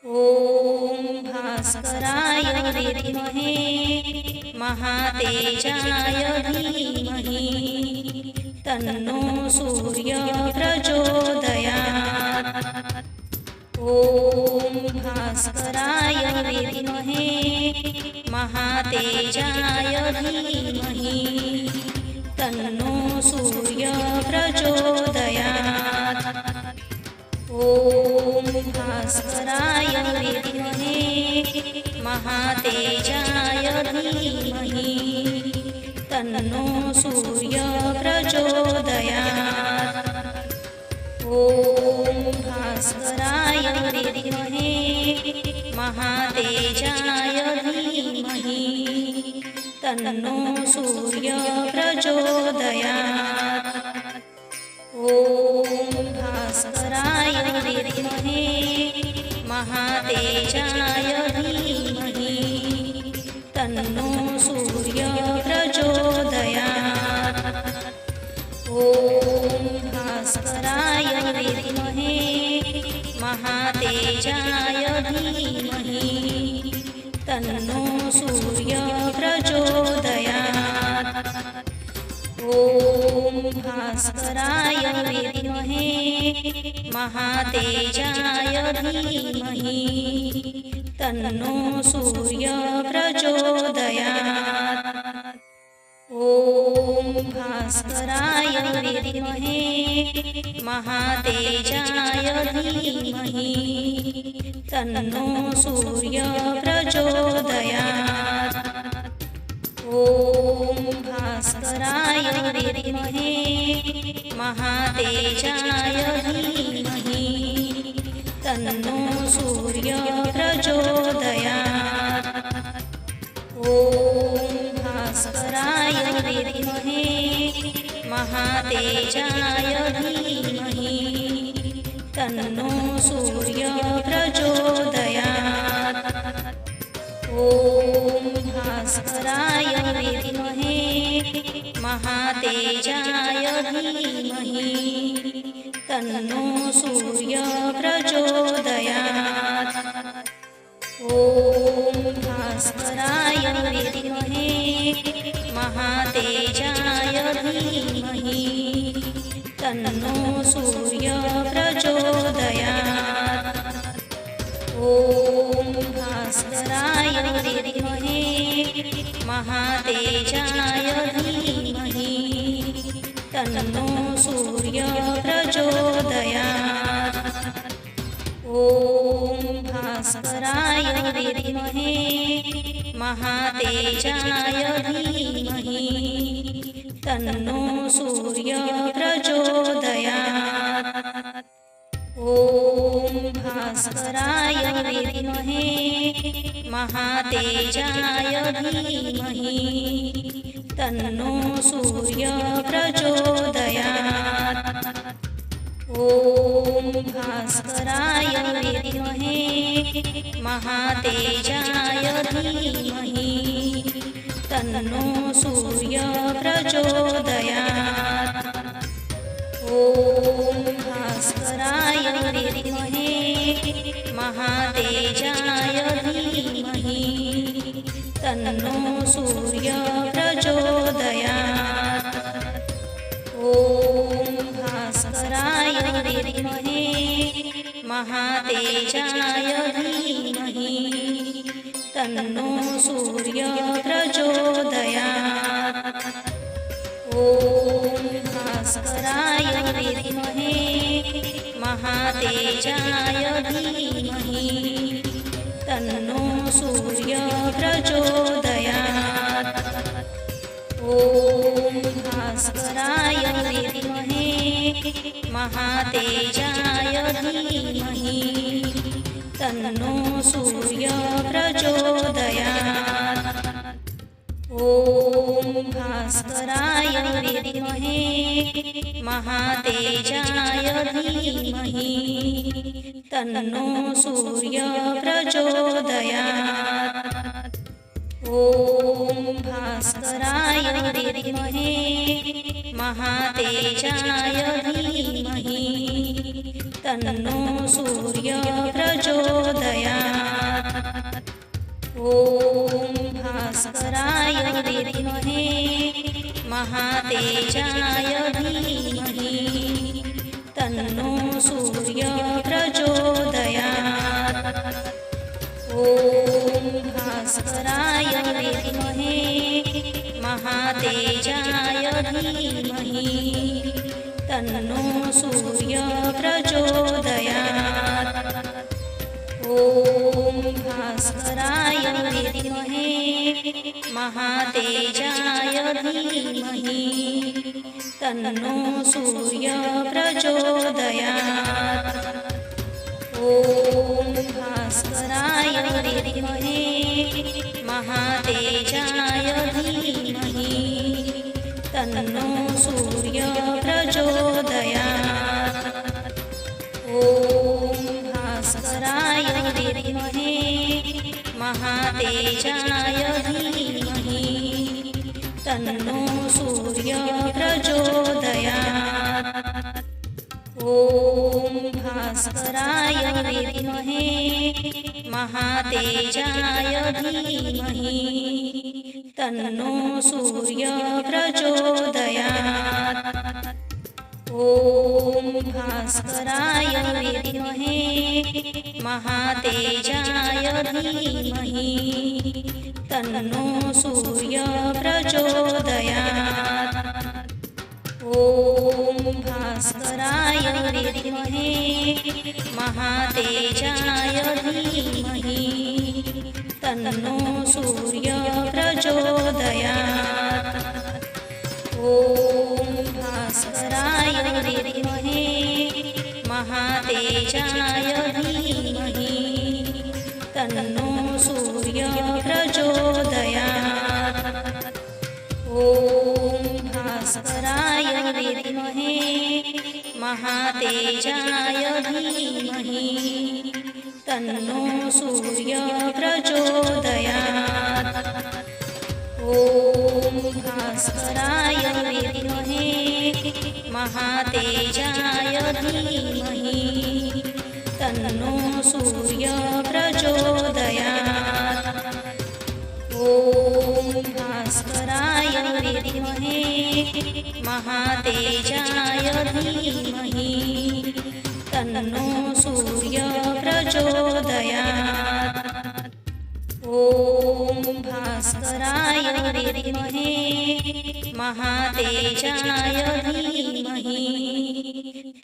ॐ भास्कराय विद्महे महातेजाय धीमहि तन्नो सूर्यः प्रचोदयात्। ॐ भास्कराय विद्महे महातेजाय धीमहि तन्नो सूर्यः प्रचोदयात्। ॐ भास्कराय विद्महे महातेजाय धीमहि तन्नो सूर्यः प्रचोदयात्। ॐ भास्कराय विद्महे महातेजाय धीमहि तन्नो सूर्यः प्रचोदयात्। ॐ भास्कराय विद्महे महातेजाय धीमहि तन्नो सूर्यः प्रचोदयात्। ॐ भास्कराय विद्महे महातेजाय धीमहि तन्नो सूर्यः प्रचोदयात्। ॐ भास्कराय विद्महे महातेजाय धीमहि तन्नो सूर्यः प्रचोदयात्। ॐ भास्कराय विद्महे महातेजाय धीमहि तन्नो सूर्यः प्रचोदयात्। ॐ भास्कराय विद्महे महातेजाय धीमहि तन्नो सूर्यः प्रचोदयात्। ॐ भास्कराय विद्महे महातेजाय धीमहि तन्नो सूर्यः प्रचोदयात्। ॐ भास्कराय विद्महे महातेजाय धीमहि तन्नो सूर्यः प्रचोदयात्। ॐ भास्कराय विद्महे महातेजाय धीमहि तन्नो सूर्यः प्रचोदयात्। ॐ भास्कराय विद्महे महातेजाय धीमहि तन्नो सूर्यः प्रचोदयात्। ॐ भास्कराय विद्महे महातेजाय धीमहि तन्नो सूर्यः प्रचोदयात्। ॐ भास्कराय विद्महे महातेजाय धीमहि तन्नो सूर्यः प्रचोदयात्। ॐ भास्कराय विद्महे महातेजाय धीमहि तन्नो सूर्यः प्रचोदयात्। ॐ भास्कराय विद्महे महातेजाय धीमहि तन्नो सूर्यः प्रचोदयात्। ॐ भास्कराय विद्महे महातेजाय धीमहि तन्नो सूर्यः प्रचोदयात्। ॐ भास्कराय विद्महे महातेजाय धीमहि तन्नो सूर्यः प्रचोदयात्। ॐ भास्कराय विद्महे महातेजाय धीमहि तन्नो सूर्यः प्रचोदयात्। ॐ भास्कराय विद्महे महातेजाय धीमहि तन्नो सूर्यः प्रचोदयात्। ॐ भास्कराय विद्महे महातेजाय धीमहि तन्नो सूर्यः प्रचोदयात्। भास्कराय विद्महे महातेजाय धीमहि तन्नो सूर्य प्रचोदयात्। ॐ भास्कराय विद्महे महातेजाय धीमहि तन्नो सूर्य प्रचोदयात्। ॐ भास्कराय विद्महे महातेजाय धीमहि तन्नो सूर्य प्रचोदयात्। ॐ भास्कराय विद्महे महातेजाय धीमहि तन्नो सूर्य प्रचोदयात्। ॐ भास्कराय विद्महे महातेजाय धीमहि तन्नो सूर्य प्रचोदयात्। ॐ भास्कराय विद्महे महातेजाय धीमहि तन्नो सूर्य प्रचोदयात्। ॐ भास्कराय विद्महे महातेजाय धीमहि तन्नो सूर्य प्रचोदयात्। ॐ भास्कराय विद्महे महातेजाय धीमहि तन्नो सूर्य प्रचोदयात्। ॐ भास्कराय विद्महे महातेजाय धीमहि तन्नो सूर्य प्रचोदयात्। ॐ भास्कराय विद्महे महातेजाय धीमहि तन्नो सूर्य प्रचोदयात्। ॐ भास्कराय विद्महे महातेजाय धीमहि तन्नो सूर्य प्रचोदयात्। ॐ भास्कराय विद्महे महातेजाय धीमहि तन्नो सूर्य प्रचोदयात्। ॐ भास्कराय विद्महे महातेजाय धीमहि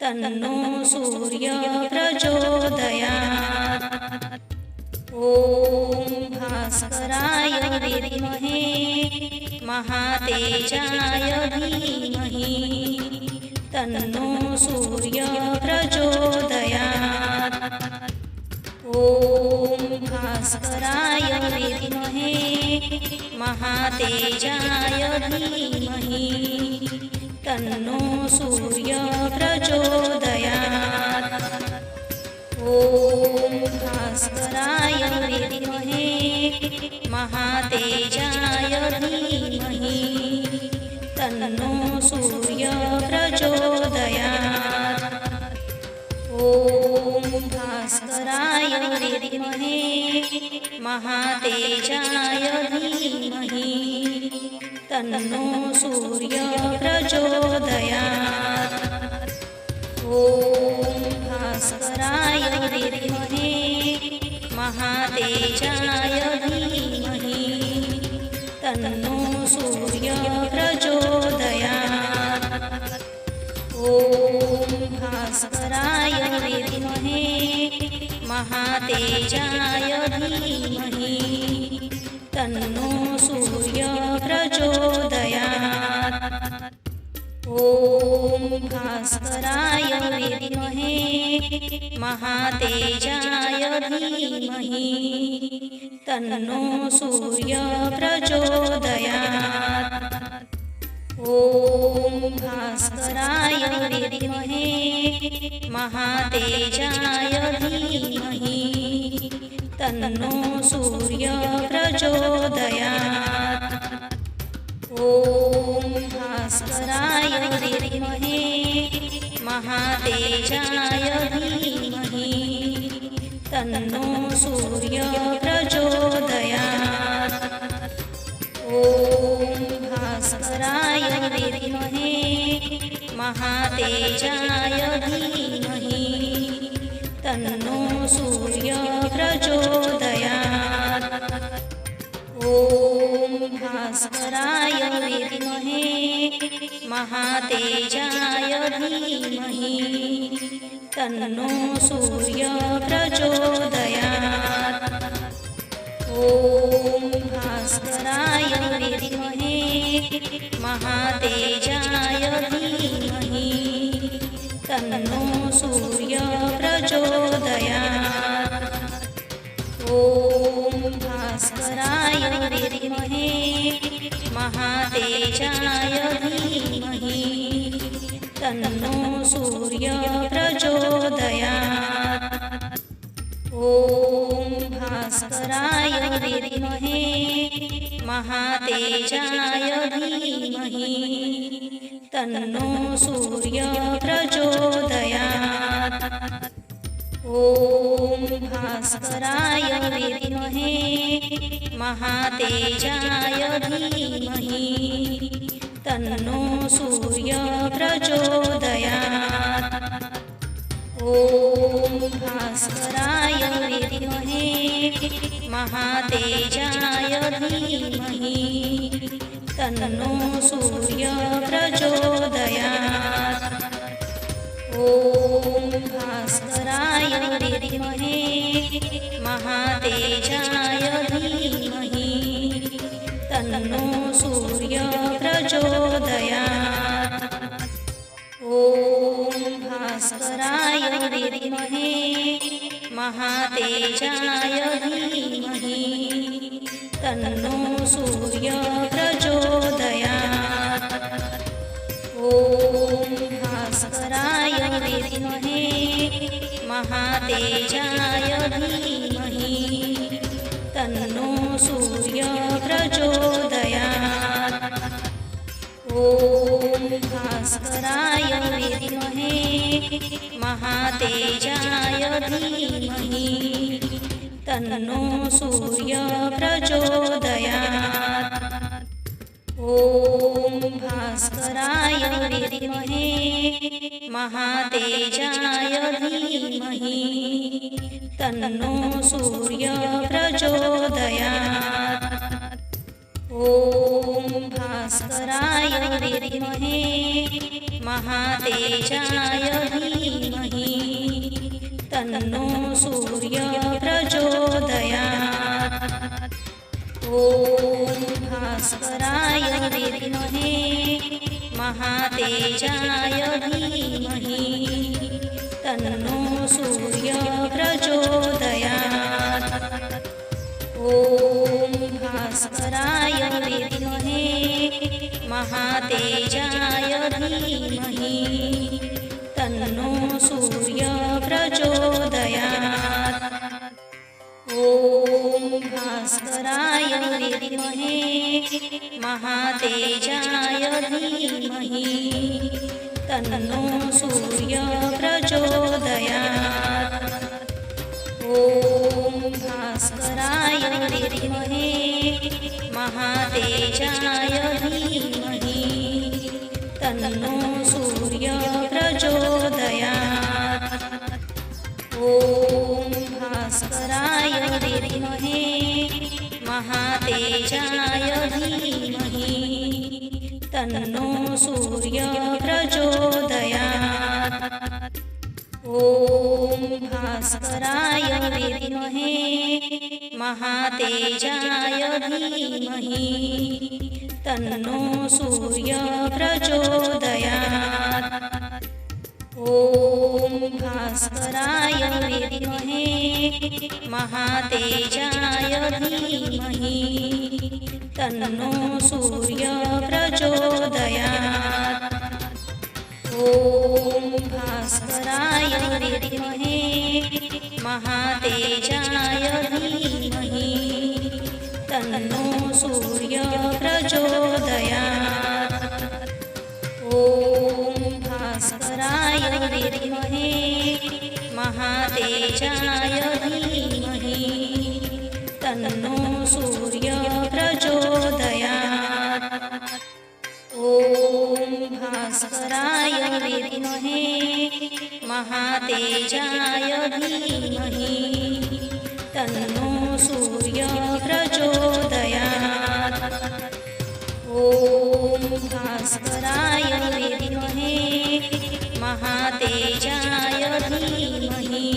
तन्नो सूर्य प्रचोदयात्। ॐ भास्कराय विद्महे महातेजाय धीमहि तन्नो सूर्य प्रचोदयात्। ॐ भास्कराय विद्महे महातेजाय धीमहि तन्नो सूर्य प्रचोदयात्। ॐ भास्कराय विद्महे महातेजाय धीमहि तन्नो सूर्य प्रचोदयात्। ॐ भास्कराय विद्महे महातेजाय धीमहि तन्नो सूर्य प्रचोदयात्। ॐ भास्कराय विद्महे महातेजाय धीमहि तन्नो सूर्य प्रचोदयात्। ॐ भास्कराय विद्महे महातेजाय धीमहि तन्नो सूर्य प्रचोदयात्। ॐ भास्कराय विद्महे महातेजाय धीमहि तन्नो सूर्य प्रचोदयात्। ॐ भास्कराय विद्महे महातेजाय धीमहि तन्नो सूर्य प्रचोदयात्। ॐ भास्कराय विद्महे महातेजाय धीमहि तन्नो सूर्य प्रचोदयात्। ॐ महातेजाय धीमहि तन्नो सूर्य प्रचोदयात्। ॐ भास्कराय विद्महे महातेजाय धीमहि तन्नो सूर्य प्रचोदयात्। ॐ भास्कराय विद्महे महातेजाय धीमहि तन्नो सूर्य प्रचोदयात्। ॐ भास्कराय विद्महे महातेजाय धीमहि तन्नो सूर्य प्रचोदयात्। ॐ भास्कराय विद्महे महातेजाय धीमहि तन्नो सूर्य प्रचोदयात्। ॐ भास्कराय विद्महे महातेजाय धीमहि तन्नो सूर्य प्रचोदयात्। ॐ भास्कराय विद्महे महातेजाय धीमहि तन्नो सूर्य प्रचोदयात्। ॐ भास्कराय विद्महे महातेजाय धीमहि तन्नो सूर्य प्रचोदयात्। ॐ भास्कराय विद्महे महातेजाय धीमहि तन्नो सूर्य प्रचोदयात्। ॐ भास्कराय विद्महे महातेजाय धीमहि तन्नो सूर्य प्रचोदयात्। ॐ भास्कराय विद्महे महातेजाय धीमहि तन्नो सूर्य प्रचोदयात्। ॐ भास्कराय विद्महे महातेजाय धीमहि तन्नो सूर्य प्रचोदयात्। ॐ भास्कराय विद्महे महातेजाय धीमहि तन्नो सूर्य प्रचोदयात्। ॐ भास्कराय विद्महे महातेजाय धीमहि तन्नो सूर्य प्रचोदयात्। ॐ भास्कराय विद्महे महातेजाय धीमहि तन्नो सूर्य प्रचोदयात्। ॐ भास्कराय विद्महे महातेजाय धीमहि तन्नो सूर्य प्रचोदयात्। ॐ भास्कराय विद्महे महातेजाय धीमहि तन्नो सूर्य प्रचोदयात्। ॐ भास्कराय विद्महे महातेजाय धीमहि तन्नो सूर्य प्रचोदयात्। ॐ भास्कराय विद्महे महातेजाय धीमहि तन्नो सूर्य प्रचोदयात्। ॐ भास्कराय विद्महे महातेजाय धीमहि तन्नो सूर्य प्रचोदयात्। ॐ भास्कराय विद्महे महातेजाय धीमहि तन्नो सूर्य प्रचोदयात्। ॐ भास्कराय विद्महे महातेजाय धीमहि तन्नो सूर्य प्रचोदयात्। ॐ भास्कराय महातेजाय धीमहि तन्नो सूर्य प्रचोदयात्। ॐ भास्कराय विद्महे महातेजाय धीमहि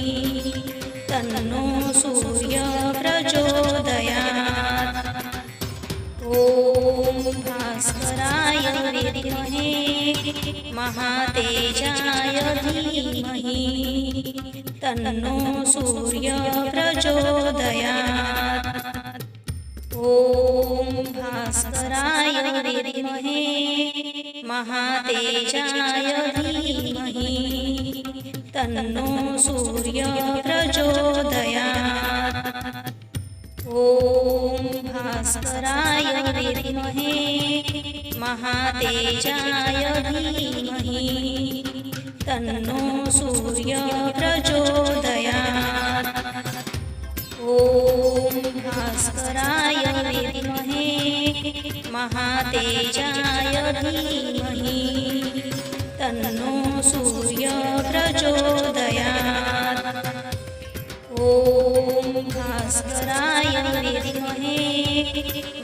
तन्नो सूर्य प्रचोदयात्। ॐ भास्कराय विद्महे महातेजाय धीमहि तन्नो सूर्य प्रचोदयात्। ॐ भास्कराय विद्महे महातेजाय धीमहि तन्नो सूर्य प्रचोदयात्। ॐ भास्कराय विद्महे महातेजाय धीमहि तन्नो सूर्य प्रचोदयात्। ॐ भास्कराय विद्महे महातेजाय धीमहि तन्नो सूर्य प्रचोदयात्। ॐ भास्कराय विद्महे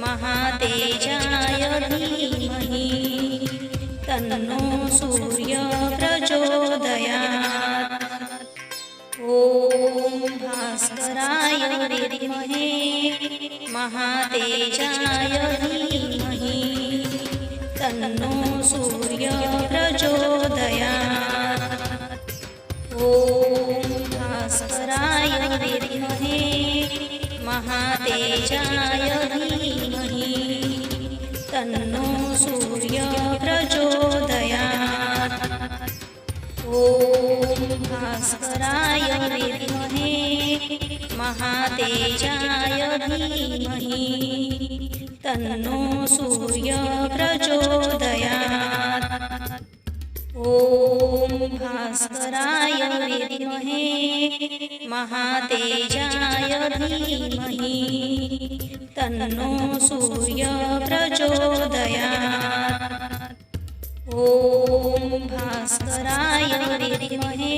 महातेजाय धीमहि तन्नो सूर्य प्रचोदयात्। ॐ भास्कराय विद्महे महातेजाय धीमहि तन्नो सूर्य प्रचोदयात्। ॐ भास्कराय विद्महे महातेजाय धीमहि तन्नो सूर्य प्रचोदयात्। ॐ भास्कराय विद्महे महातेजाय धीमहि तन्नो सूर्य प्रचोदयात्। ॐ भास्कराय विद्महे महातेजाय धीमहि तन्नो सूर्य प्रचोदयात्। ॐ भास्कराय विद्महे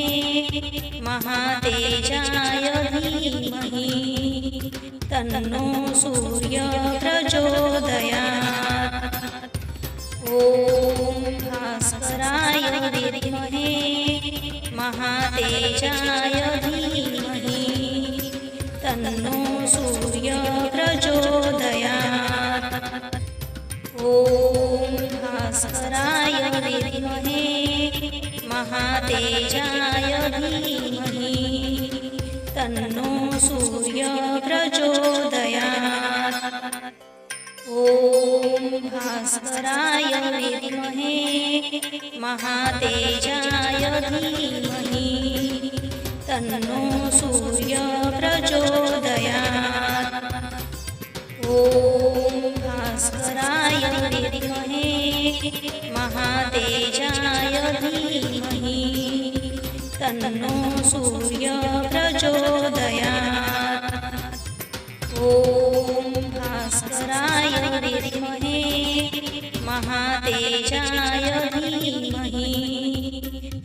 महातेजाय धीमहि तन्नो सूर्य प्रचोदयात्। ॐ भास्कराय विद्महे महातेजाय धीमहि तन्नो सूर्य प्रचोदयात्। ॐ भास्कराय विद्महे महातेजाय धीमहि तन्नो सूर्य प्रचोदयात्। ॐ भास्कराय विद्महे महातेजाय धीमहि तन्नो सूर्य प्रचोदयात्। ॐ भास्कराय विद्महे महातेजाय धीमहि तन्नो सूर्य प्रचोदयात्। ॐ भास्कराय विद्महे महातेजाय धीमहि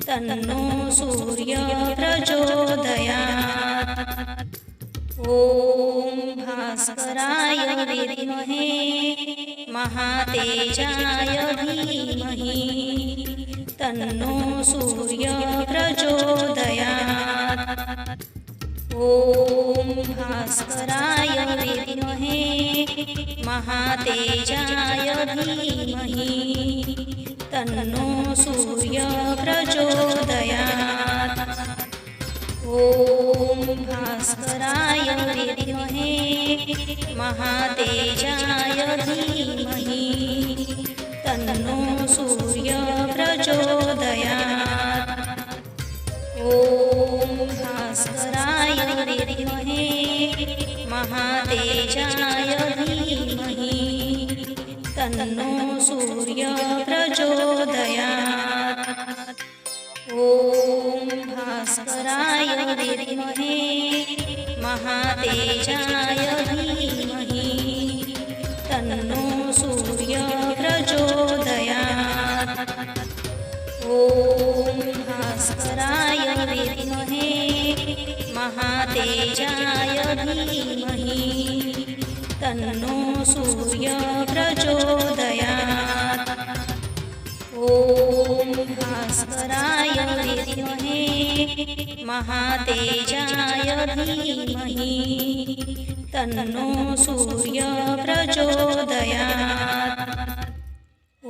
तन्नो सूर्य प्रचोदयात्। ॐ भास्कराय विद्महे महातेजाय धीमहि तन्नो सूर्य प्रचोदयात्। ॐ भास्कराय विद्महे महातेजाय धीमहि तन्नो सूर्य प्रचोदयात्। ॐ भास्कराय विद्महे महातेजाय धीमहि तन्नो सूर्य प्रचोदयात्। ॐ भास्कराय विद्महे महातेजाय धीमहि तन्नो सूर्य प्रचोदयात्। ॐ भास्कराय विद्महे महातेजाय धीमहि तन्नो सूर्य प्रचोदयात्। ॐ भास्कराय विद्महे महातेजाय धीमहि तन्नो सूर्यः प्रचोदयात्। ॐ भास्कराय विद्महे महातेजाय धीमहि तन्नो सूर्यः प्रचोदयात्। ॐ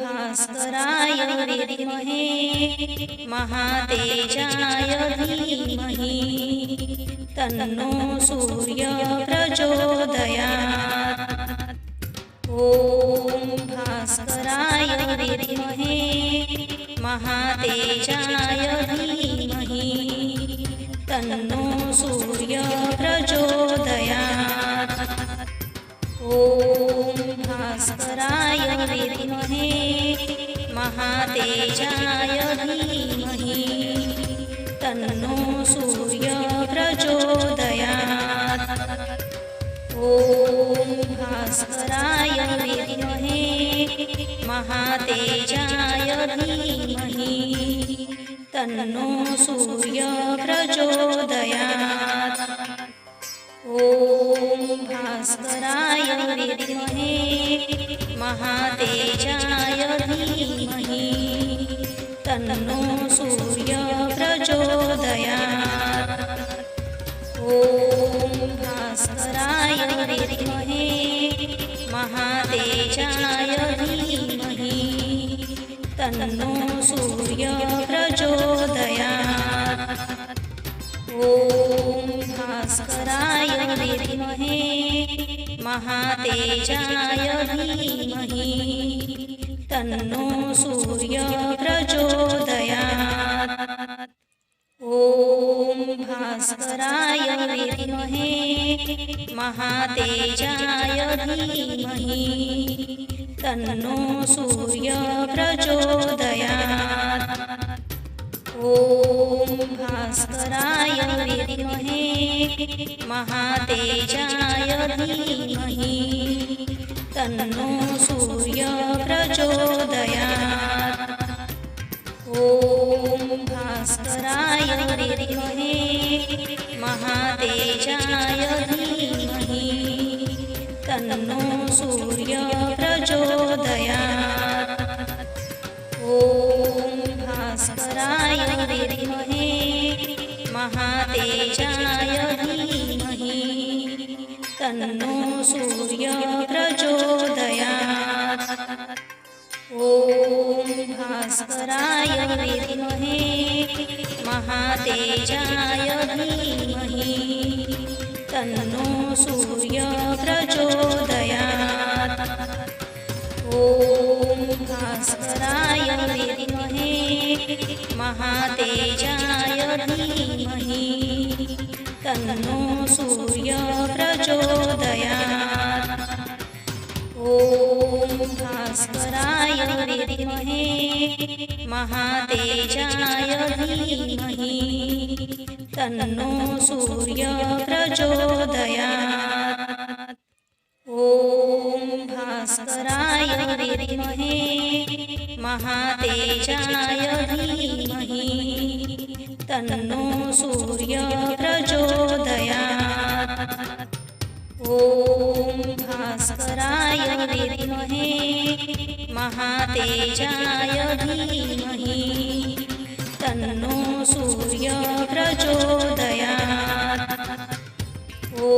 भास्कराय विद्महे महातेजाय धीमहि तन्नो सूर्यः प्रचोदयात्। ॐ भास्कराय विद्महे महातेजाय धीमहि तन्नो सूर्यः प्रचोदयात्। ॐ भास्कराय विद्महे महातेजाय धीमहि तन्नो सूर्यः प्रचोदयात्। ॐ भास्कराय विद्महे महातेजाय धीमहि तन्नो सूर्यः प्रचोदयात्। ॐ भास्कराय विद्महे महातेजाय धीमहि तन्नो सूर्यः प्रचोदयात्। ॐ भास्कराय विद्महे महातेजाय धीमहि तन्नो सूर्यः प्रचोदयात्। ॐ भास्कराय विद्महे महातेजाय धीमहि तन्नो सूर्यः प्रचोदयात्। ॐ भास्कराय विद्महे महातेजाय धीमहि तन्नो सूर्यः प्रचोदयात्। ॐ भास्कराय विद्महे महातेजाय धीमहि तन्नो सूर्यः प्रचोदयात्। ॐ भास्कराय विद्महे महातेजाय धीमहि तन्नो सूर्यः प्रचोदयात्। ॐ भास्कराय विद्महे महातेजाय धीमहि तन्नो सूर्यः प्रचोदयात्। ॐ भास्कराय विद्महे महातेजाय धीमहि तन्नो सूर्यः प्रचोदयात्। ॐ भास्कराय विद्महे महातेजाय धीमहि तन्नो सूर्यः प्रचोदयात्। ॐ भास्कराय विद्महे महातेजाय धीमहि तन्नो सूर्यः प्रचोदयात्। ॐ भास्कराय विद्महे महातेजाय धीमहि तन्नो सूर्यः प्रचोदयात्। ॐ भास्कराय विद्महे महातेजाय धीमहि तन्नो सूर्यः प्रचोदयात्। ॐ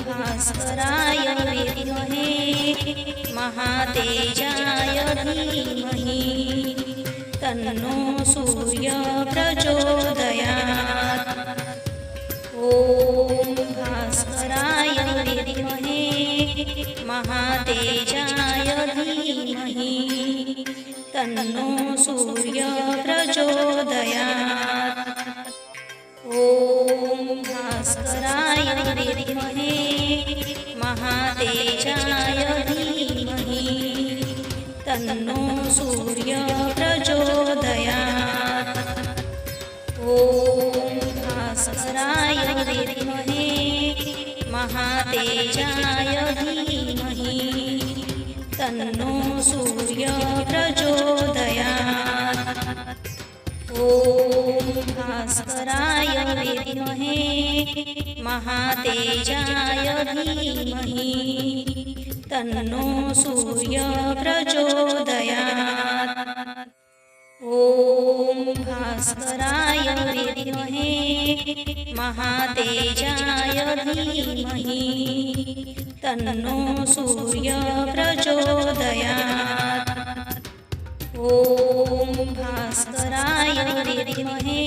भास्कराय विद्महे महातेजाय धीमहि तन्नो सूर्यः प्रचोदयात्। ॐ भास्कराय विद्महे महातेजाय धीमहि तन्नो सूर्यः प्रचोदयात्। ॐ भास्कराय विद्महे महातेजाय धीमहि तन्नो सूर्यः प्रचोदयात्। ॐ भास्कराय विद्महे महातेजाय धीमहि तन्नो सूर्यः प्रचोदयात्। ॐ भास्कराय भास्कराय विद्महे महातेजाय धीमहि तन्नो सूर्यः प्रचोदयात्। ॐ भास्कराय विद्महे महातेजाय धीमहि तन्नो सूर्यः प्रचोदयात्। ॐ भास्कराय विद्महे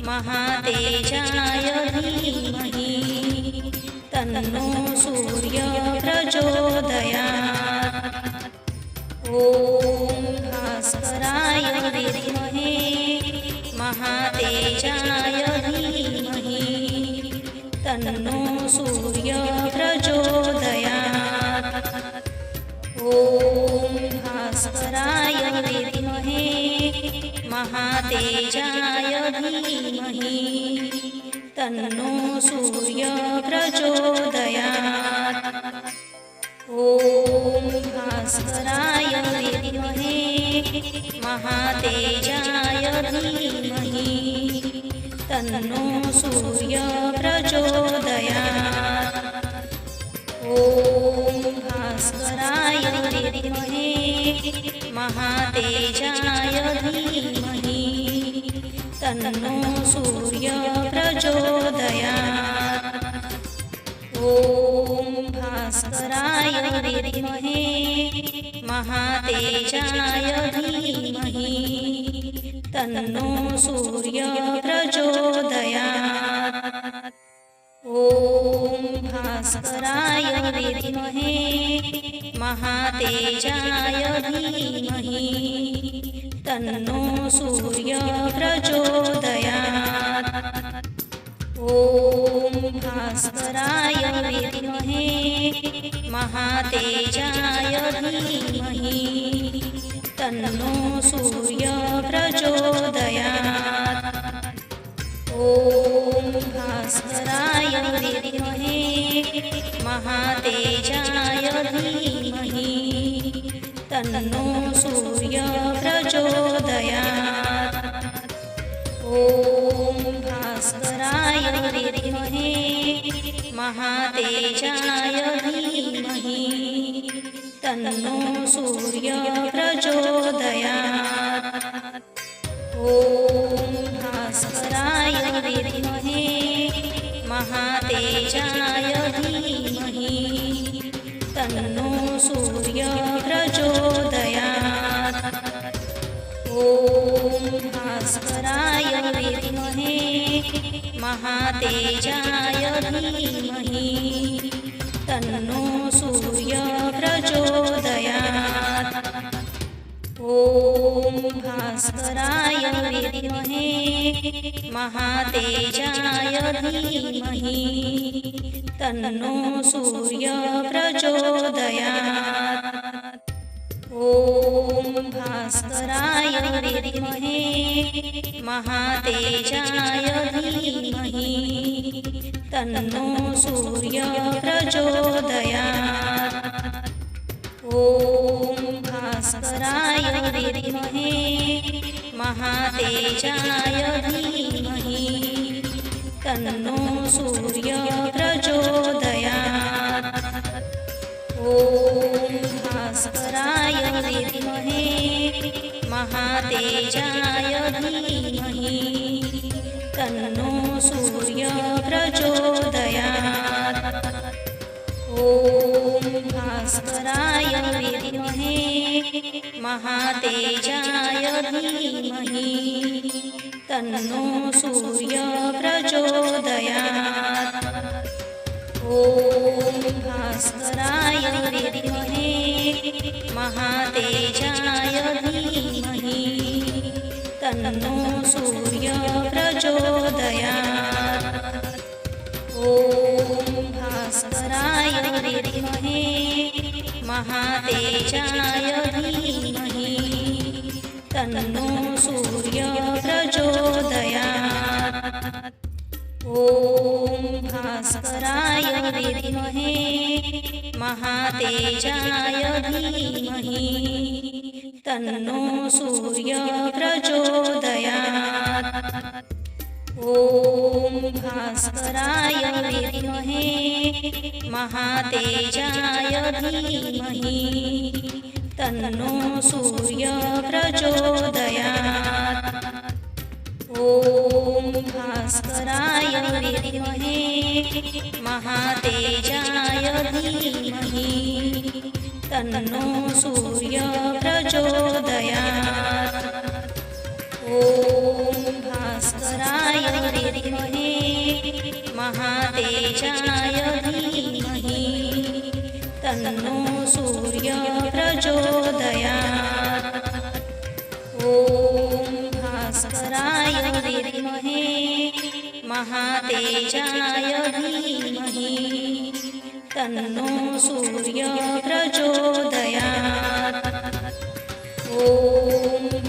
महातेजाय धीमहि तन्नो सूर्यः प्रचोदयात्। ॐ भास्कराय विद्महे महातेजाय धीमहि तन्नो सूर्यः प्रचोदयात्। ॐ भास्कराय विद्महे महातेजाय धीमहि तन्नो सूर्यः प्रचोदयात्। ॐ भास्कराय विद्महे महातेजाय धीमहि तन्नो सूर्यः प्रचोदयात्। ॐ भास्कराय विद्महे महातेजाय धीमहि तन्नो सूर्यः प्रचोदयात्। ॐ भास्कराय विद्महे महातेजाय धीमहि तन्नो सूर्यः प्रचोदयात्। ॐ भास्कराय विद्महे महातेजाय धीमहि तन्नो सूर्यः प्रचोदयात्। ॐ भास्कराय विद्महे महातेजाय धीमहि तन्नो सूर्यः प्रचोदयात्। ॐ भास्कराय विद्महे महातेजाय धीमहि तन्नो सूर्यः प्रचोदयात्। ॐ भास्कराय विद्महे महातेजाय धीमहि तन्नो सूर्यः प्रचोदयात्। ॐ भास्कराय विद्महे महातेजाय धीमहि तन्नो सूर्यः प्रचोदयात्। ॐ भास्कराय विद्महे महातेजाय धीमहि तन्नो सूर्यः प्रचोदयात्। ॐ भास्कराय विद्महे महातेजाय धीमहि तन्नो सूर्यः प्रचोदयात्। ॐ भास्कराय विद्महे महातेजाय धीमहि तन्नो सूर्यः प्रचोदयात्। ॐ भास्कराय विद्महे महातेजाय धीमहि तन्नो सूर्यः प्रचोदयात्। ॐ भास्कराय विद्महे महातेजाय धीमहि तन्नो सूर्यः प्रचोदयात्। ॐ भास्कराय विद्महे महातेजाय धीमहि तन्नो सूर्यः प्रचोदयात्। ॐ भास्कराय विद्महे महातेजाय धीमहि तन्नो सूर्यः प्रचोदयात्। ॐ भास्कराय विद्महे महातेजाय धीमहि तन्नो सूर्यः प्रचोदयात्। ॐ भास्कराय विद्महे महातेजाय धीमहि तन्नो सूर्यः प्रचोदयात्। ॐ भास्कराय विद्महे महातेजाय धीमहि तन्नो सूर्यः प्रचोदयात्। ॐ भास्कराय विद्महे महातेजाय धीमहि तन्नो सूर्यः प्रचोदयात्। ॐ भास्कराय विद्महे महातेजाय धीमहि तन्नो सूर्यः प्रचोदयात्। ॐ भास्कराय विद्महे महातेजाय धीमहि तन्नो सूर्यः प्रचोदयात्। ॐ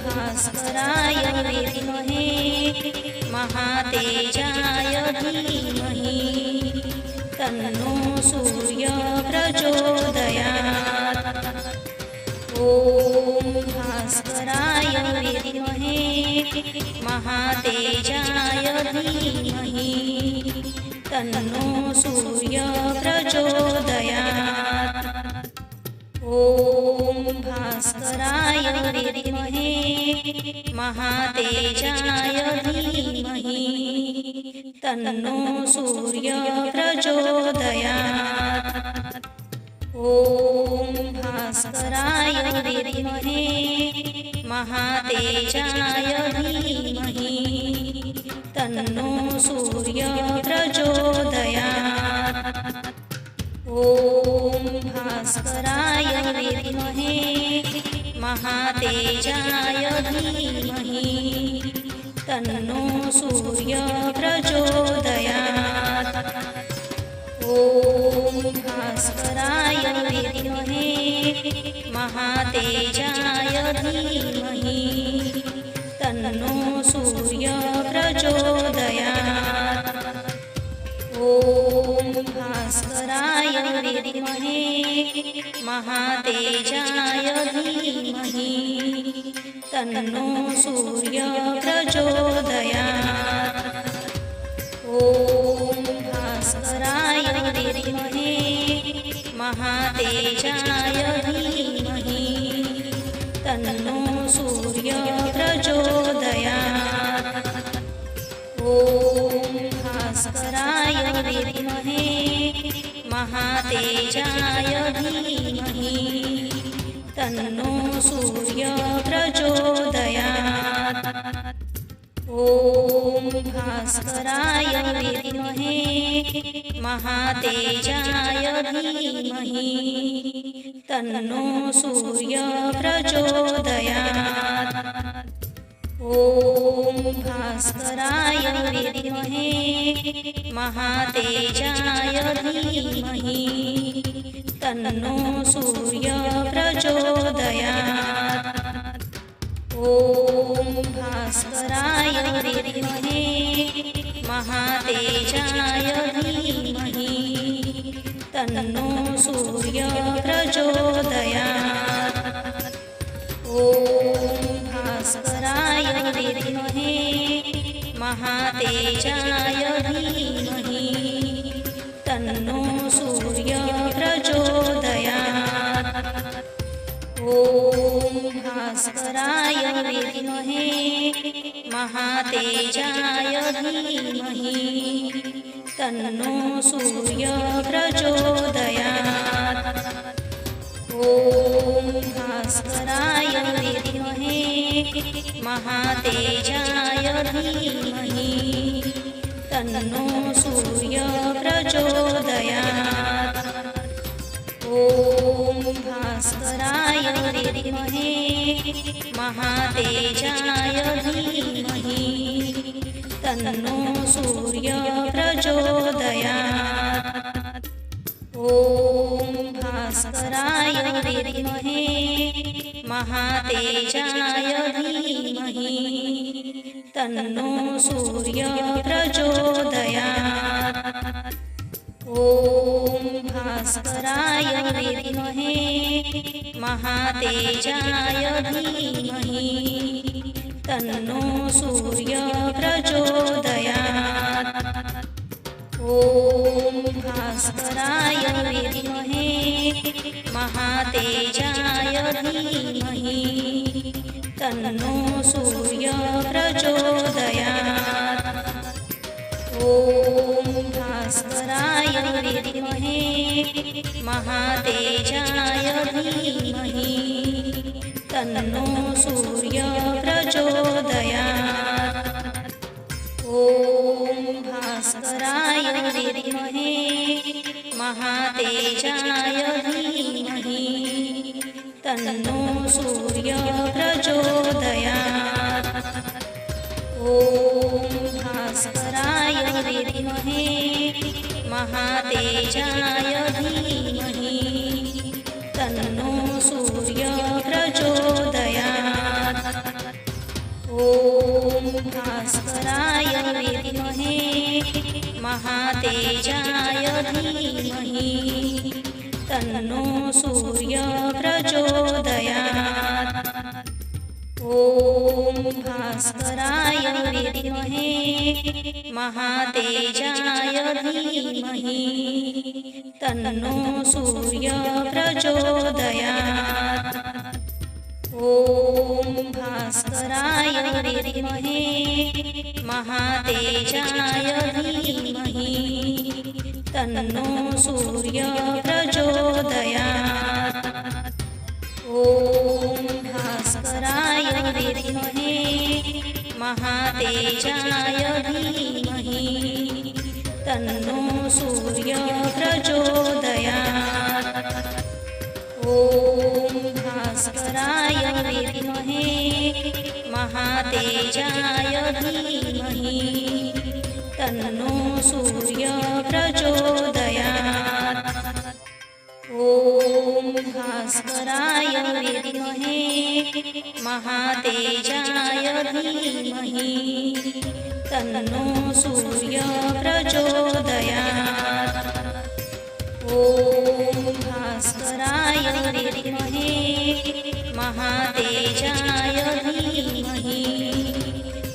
भास्कराय विद्महे महातेजाय धीमहि तन्नो सूर्यः प्रचोदयात्। ॐ भास्कराय विद्महे महातेजाय धीमहि तन्नो सूर्यः प्रचोदयात्। ॐ भास्कराय विद्महे महातेजाय धीमहि तन्नो सूर्यः प्रचोदयात्। ॐ भास्कराय विद्महे महातेजाय धीमहि तन्नो सूर्यः प्रचोदयात्। ॐ भास्कराय विद्महे महातेजाय धीमहि तन्नो सूर्यः प्रचोदयात्। ॐ भास्कराय विद्महे महातेजाय धीमहि तन्नो सूर्यः प्रचोदयात्। ॐ भास्कराय विद्महे महातेजाय धीमहि तन्नो सूर्यः प्रचोदयात्। ॐ भास्कराय विद्महे महातेजाय धीमहि तन्नो सूर्यः प्रचोदयात्। ॐ भास्कराय विद्महे महातेजाय धीमहि तन्नो सूर्यः प्रचोदयात्। ॐ भास्कराय विद्महे महातेजाय धीमहि तन्नो सूर्यः प्रचोदयात्। ॐ भास्कराय विद्महे महातेजाय धीमहि तन्नो सूर्यः प्रचोदयात्। ॐ भास्कराय विद्महे महातेजाय धीमहि तन्नो सूर्यः प्रचोदयात्। ॐ भास्कराय विद्महे महातेजाय धीमहि तन्नो सूर्यः प्रचोदयात्। ॐ भास्कराय विद्महे महातेजाय धीमहि तन्नो सूर्यः प्रचोदयात्। ॐ भास्कराय विद्महे महातेजाय धीमहि तन्नो सूर्यः प्रचोदयात्। ॐ भास्कराय विद्महे महातेजाय धीमहि तन्नो सूर्यः प्रचोदयात्। ॐ भास्कराय विद्महे महातेजाय धीमहि तन्नो सूर्यः प्रचोदयात्। ॐ भास्कराय विद्महे महातेजाय धीमहि तन्नो सूर्य प्रचोदयात्। ॐ भास्कराय विद्महे महातेजाय धीमहि तन्नो सूर्य प्रचोदयात्। ॐ भास्कराय विद्महे महातेजाय धीमहि तन्नो सूर्य प्रचोदयात्। ॐ भास्कराय विद्महे महातेजाय धीमहि तन्नो सूर्य प्रचोदयात्। ॐ भास्कराय विद्महे महातेजाय धीमहि तन्नो सूर्य प्रचोदयात्। ॐ भास्कराय विद्महे महातेजाय धीमहि तन्नो सूर्य प्रचोदयात्। ॐ भास्कराय विद्महे महातेजाय धीमहि तन्नो सूर्य प्रचोदयात्। ॐ भास्कराय विद्महे महातेजाय धीमहि तन्नो सूर्य प्रचोदयात्। ॐ भास्कराय विद्महे महातेजाय धीमहि तन्नो सूर्य प्रचोदयात्। ॐ भास्कराय विद्महे महातेजाय धीमहि तन्नो सूर्य प्रचोदयात्। ॐ भास्कराय विद्महे महातेजाय धीमहि तन्नो सूर्य प्रचोदयात्। ॐ भास्कराय विद्महे महातेजाय धीमहि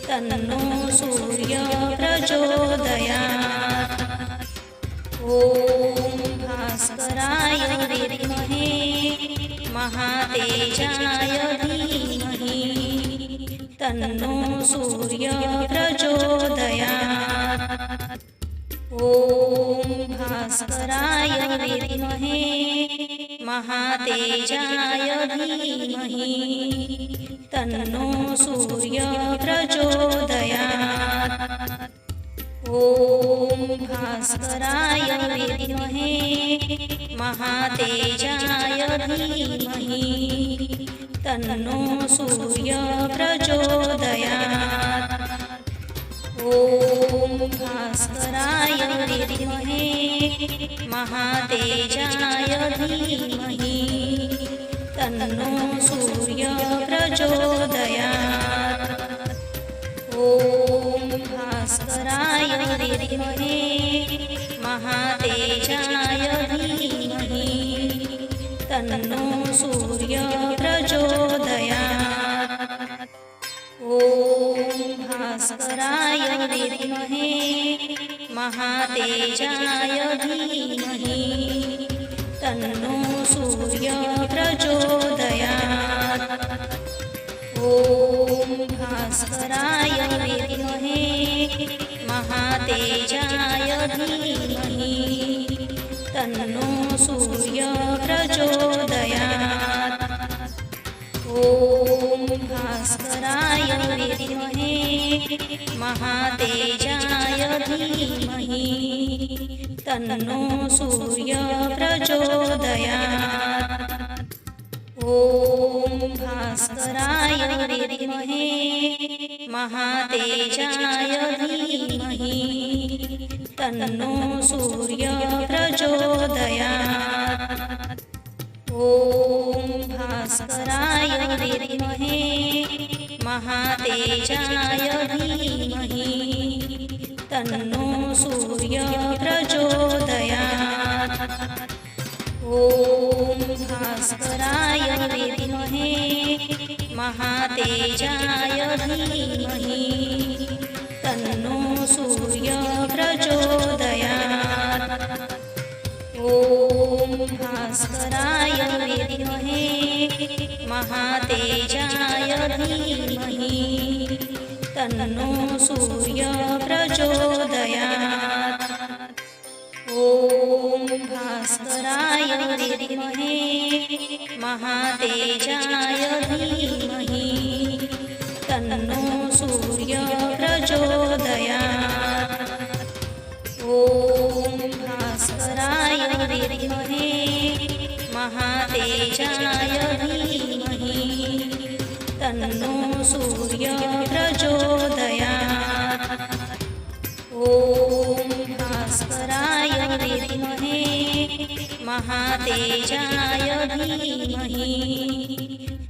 तन्नो सूर्य प्रचोदयात्। ॐ भास्कराय विद्महे महातेजाय धीमहि तन्नो सूर्य प्रचोदयात्। ॐ भास्कराय विद्महे महातेजाय धीमहि तन्नो सूर्य प्रचोदयात्। ॐ भास्कराय विद्महे महातेजाय धीमहि तन्नो सूर्य प्रचोदयात्। ॐ भास्कराय विद्महे महातेजाय धीमहि तन्नो सूर्य प्रचोदयात्। ॐ भास्कराय विद्महे महातेजाय धीमहि तन्नो सूर्य प्रचोदयात्। ॐ भास्कराय विद्महे महातेजाय धीमहि तन्नो सूर्य प्रचोदयात्। ॐ भास्कराय विद्महे महातेजाय धीमहि तन्नो सूर्य प्रचोदयात्। ॐ भास्कराय विद्महे महातेजाय धीमहि तन्नो सूर्य प्रचोदयात्। ॐ भास्कराय विद्महे महातेजाय धीमहि तन्नो सूर्य प्रचोदयात्। ॐ भास्कराय विद्महे महातेजाय धीमहि तन्नो सूर्य प्रचोदयात्। ॐ भास्कराय विद्महे महातेजाय धीमहि तन्नो सूर्यः प्रचोदयात्। ॐ भास्कराय विद्महे महातेजाय धीमहि तन्नो सूर्यः प्रचोदयात्। ॐ भास्कराय विद्महे महातेजाय धीमहि तन्नो सूर्यः प्रचोदयात्। ॐ भास्कराय विद्महे महातेजाय धीमहि तन्नो सूर्यः प्रचोदयात्। ॐ भास्कराय विद्महे महातेजाय धीमहि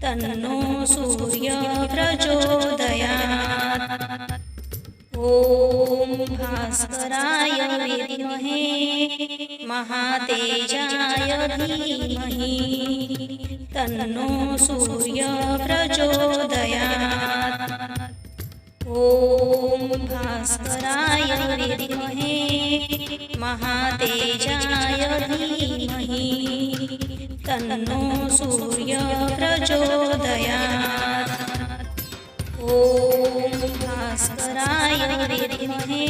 तन्नो सूर्यः प्रचोदयात्। ॐ भास्कराय विद्महे महातेजाय धीमहि तन्नो सूर्यः प्रचोदयात्। ॐ भास्कराय विद्महे महातेजाय धीमहि तन्नो सूर्यः प्रचोदयात्। ॐ भास्कराय विद्महे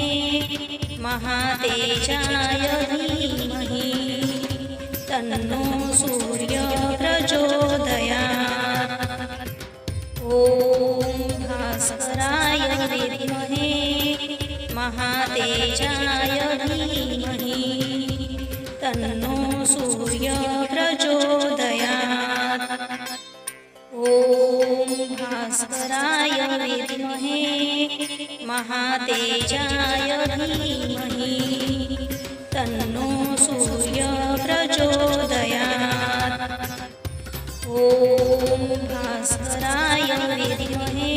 महातेजाय धीमहि तन्नो सूर्यः प्रचोदयात्। ॐ भास्कराय विद्महे महातेजाय धीमहि तन्नो सूर्यः प्रचोदयात्। ॐ भास्कराय विद्महे महातेजाय धीमहि तन्नो सूर्यः प्रचोदयात्। ॐ भास्कराय विद्महे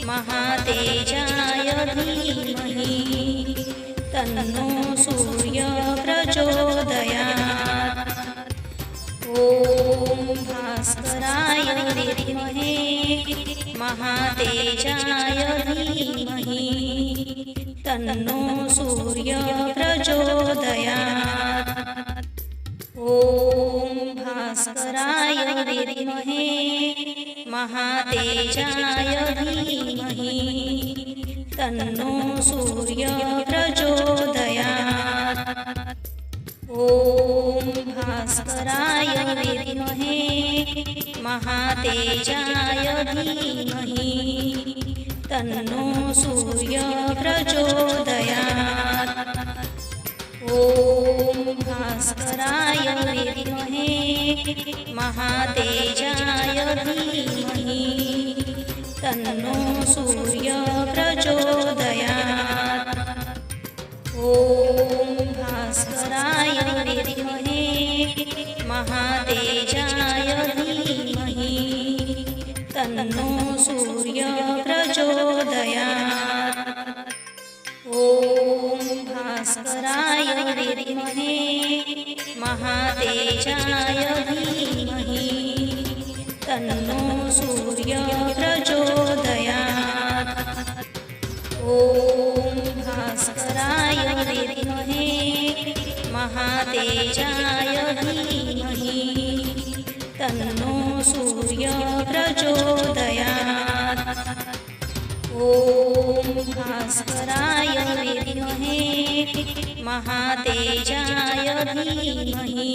महातेजाय धीमहि तन्नो सूर्यः प्रचोदयात्। ॐ भास्कराय विद्महे महातेजाय धीमहि तन्नो सूर्यः प्रचोदयात्। ॐ भास्कराय विद्महे महातेजाय धीमहि तन्नो सूर्यः प्रचोदयात्। ॐ भास्कराय विद्महे महातेजाय धीमहि तन्नो सूर्यः प्रचोदयात्। ॐ भास्कराय विद्महे महातेजाय धीमहि तन्नो सूर्यः प्रचोदयात्। ॐ भास्कराय विद्महे महातेजाय धीमहि तन्नो सूर्यः प्रचोदयात्। ॐ भास्कराय विद्महे महातेजाय धीमहि तन्नो सूर्यः प्रचोदयात्। ॐ भास्कराय विद्महे महातेजाय धीमहि तन्नो सूर्यः प्रचोदयात्। ॐ भास्कराय विद्महे महातेजाय धीमहि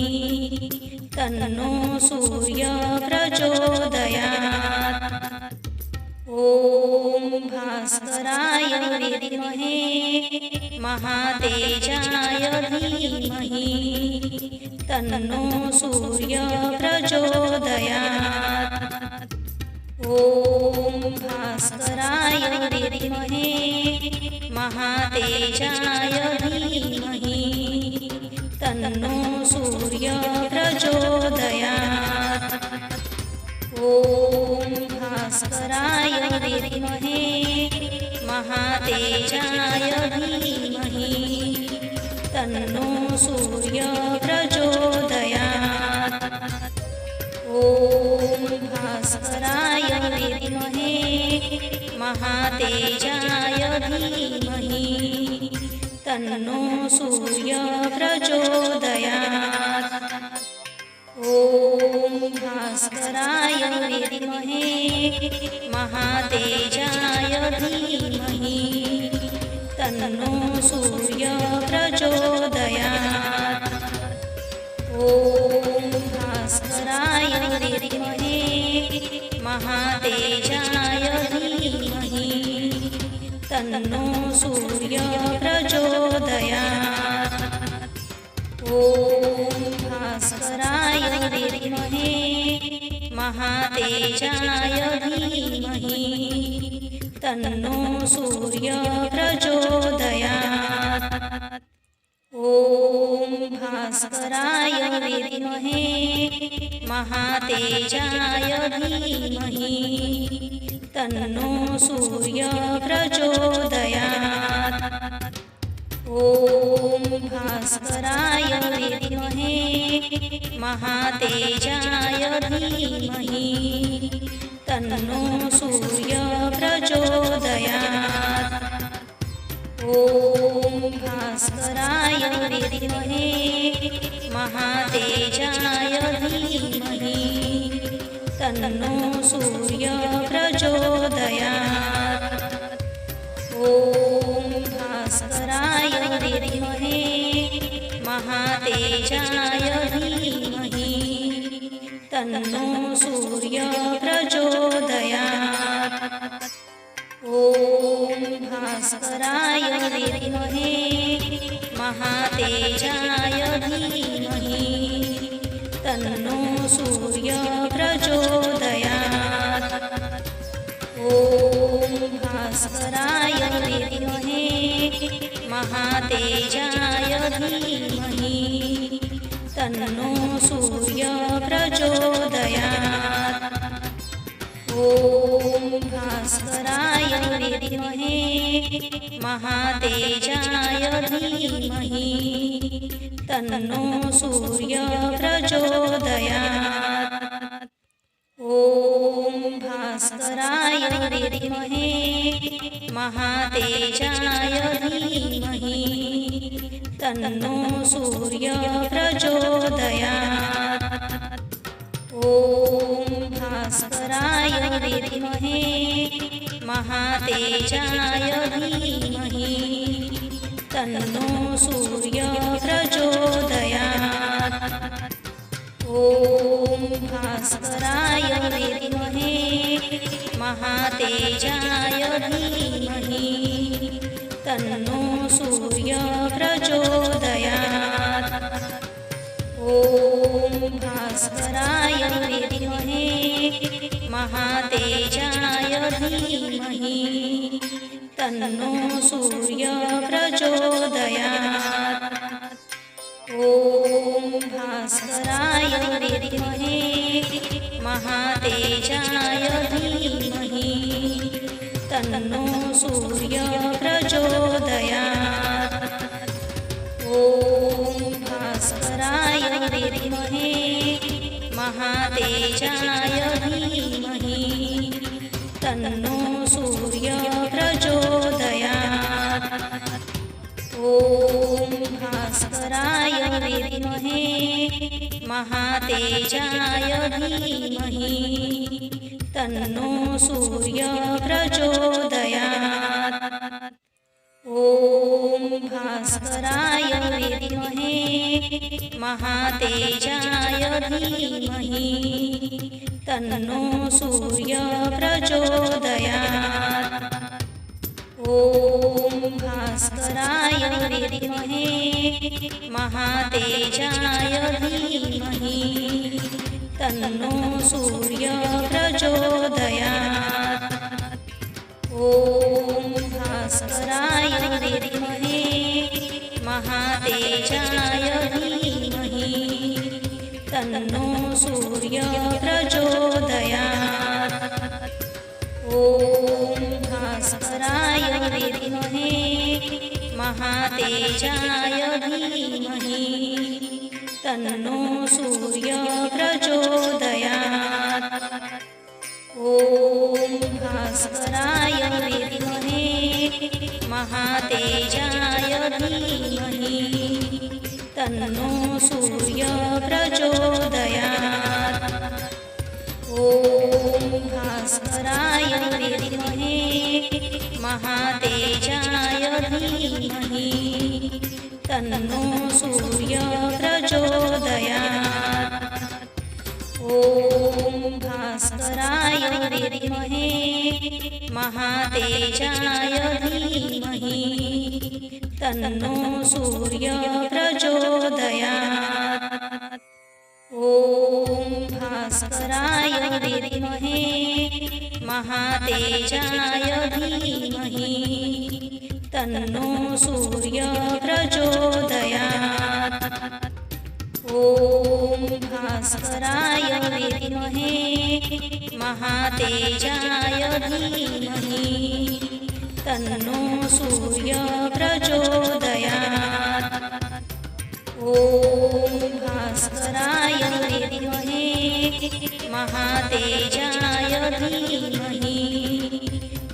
तन्नो सूर्यः प्रचोदयात्। ॐ भास्कराय विद्महे महातेजाय धीमहि तन्नो सूर्यः प्रचोदयात्। ॐ भास्कराय विद्महे महातेजाय धीमहि तन्नो सूर्यः प्रचोदयात्। ॐ भास्कराय विद्महे महातेजाय धीमहि तन्नो सूर्यः प्रचोदयात्। ॐ ॐ भास्कराय विद्महे महातेजाय धीमहि तन्नो सूर्यः प्रचोदयात्। ॐ भास्कराय विद्महे महातेजाय धीमहि तन्नो सूर्यः प्रचोदयात्। ॐ भास्कराय विद्महे महातेजाय धीमहि तन्नो सूर्यः प्रचोदयात्। ॐ भास्कराय विद्महे महातेजाय धीमहि तन्नो सूर्यः प्रचोदयात्। ॐ भास्कराय विद्महे महातेजाय धीमहि तन्नो सूर्यः प्रचोदयात्। ॐ भास्कराय विद्महे महातेजाय धीमहि तन्नो सूर्यः प्रचोदयात्। ॐ भास्कराय विद्महे महातेजाय धीमहि तन्नो सूर्यः प्रचोदयात्। ॐ भास्कराय विद्महे महातेजाय धीमहि तन्नो सूर्यः प्रचोदयात्। ॐ भास्कराय विद्महे महातेजाय धीमहि तन्नो सूर्यः प्रचोदयात्। ॐ भास्कराय विद्महे महातेजाय धीमहि तन्नो सूर्यः प्रचोदयात्। ॐ भास्कराय विद्महे महातेजाय धीमहि तन्नो सूर्यः प्रचोदयात्। ॐ भास्कराय विद्महे महातेजाय धीमहि तन्नो सूर्यः प्रचोदयात्। ॐ भास्कराय विद्महे महातेजाय धीमहि तन्नो सूर्यः प्रचोदयात्। ॐ भास्कराय विद्महे महातेजाय धीमहि तन्नो सूर्यः प्रचोदयात्। ॐ भास्कराय विद्महे महातेजाय धीमहि तन्नो सूर्यः प्रचोदयात्। ॐ भास्कराय विद्महे महातेजाय धीमहि तन्नो सूर्यः प्रचोदयात्। ॐ भास्कराय विद्महे महातेजाय धीमहि तन्नो सूर्यः प्रचोदयात्। ॐ भास्कराय विद्महे महातेजाय धीमहि तन्नो सूर्यः प्रचोदयात्। ॐ भास्कराय विद्महे महातेजाय धीमहि तन्नो सूर्यः प्रचोदयात्। ॐ भास्कराय विद्महे महातेजाय धीमहि तन्नो सूर्यः प्रचोदयात्। ॐ भास्कराय विद्महे महातेजाय धीमहि तन्नो सूर्यः प्रचोदयात्। ॐ भास्कराय विद्महे महातेजाय धीमहि तन्नो सूर्य प्रचोदयात्। ॐ भास्कराय विद्महे महातेजाय धीमहि तन्नो सूर्य प्रचोदयात्। ॐ भास्कराय विद्महे महातेजाय धीमहि तन्नो सूर्य प्रचोदयात्। ॐ भास्कराय विद्महे महातेजाय धीमहि तन्नो सूर्य प्रचोदयात्। ॐ भास्कराय विद्महे महातेजाय धीमहि तन्नो सूर्य प्रचोदयात्। ॐ भास्कराय विद्महे महातेजाय धीमहि तन्नो सूर्य प्रचोदयात्। ॐ भास्कराय विद्महे महातेजाय धीमहि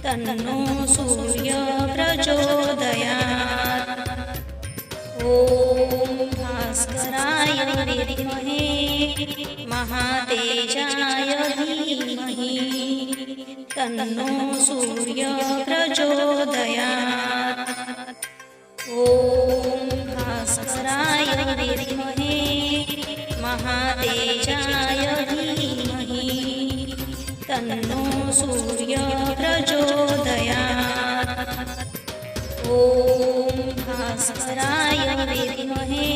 तन्नो सूर्य प्रचोदयात्। ॐ भास्कराय विद्महे महातेजाय धीमहि तन्नो सूर्य प्रचोदयात्। ॐ भास्कराय विद्महे महातेजाय धीमहि तन्नो सूर्य प्रचोदयात्। ॐ भास्कराय विद्महे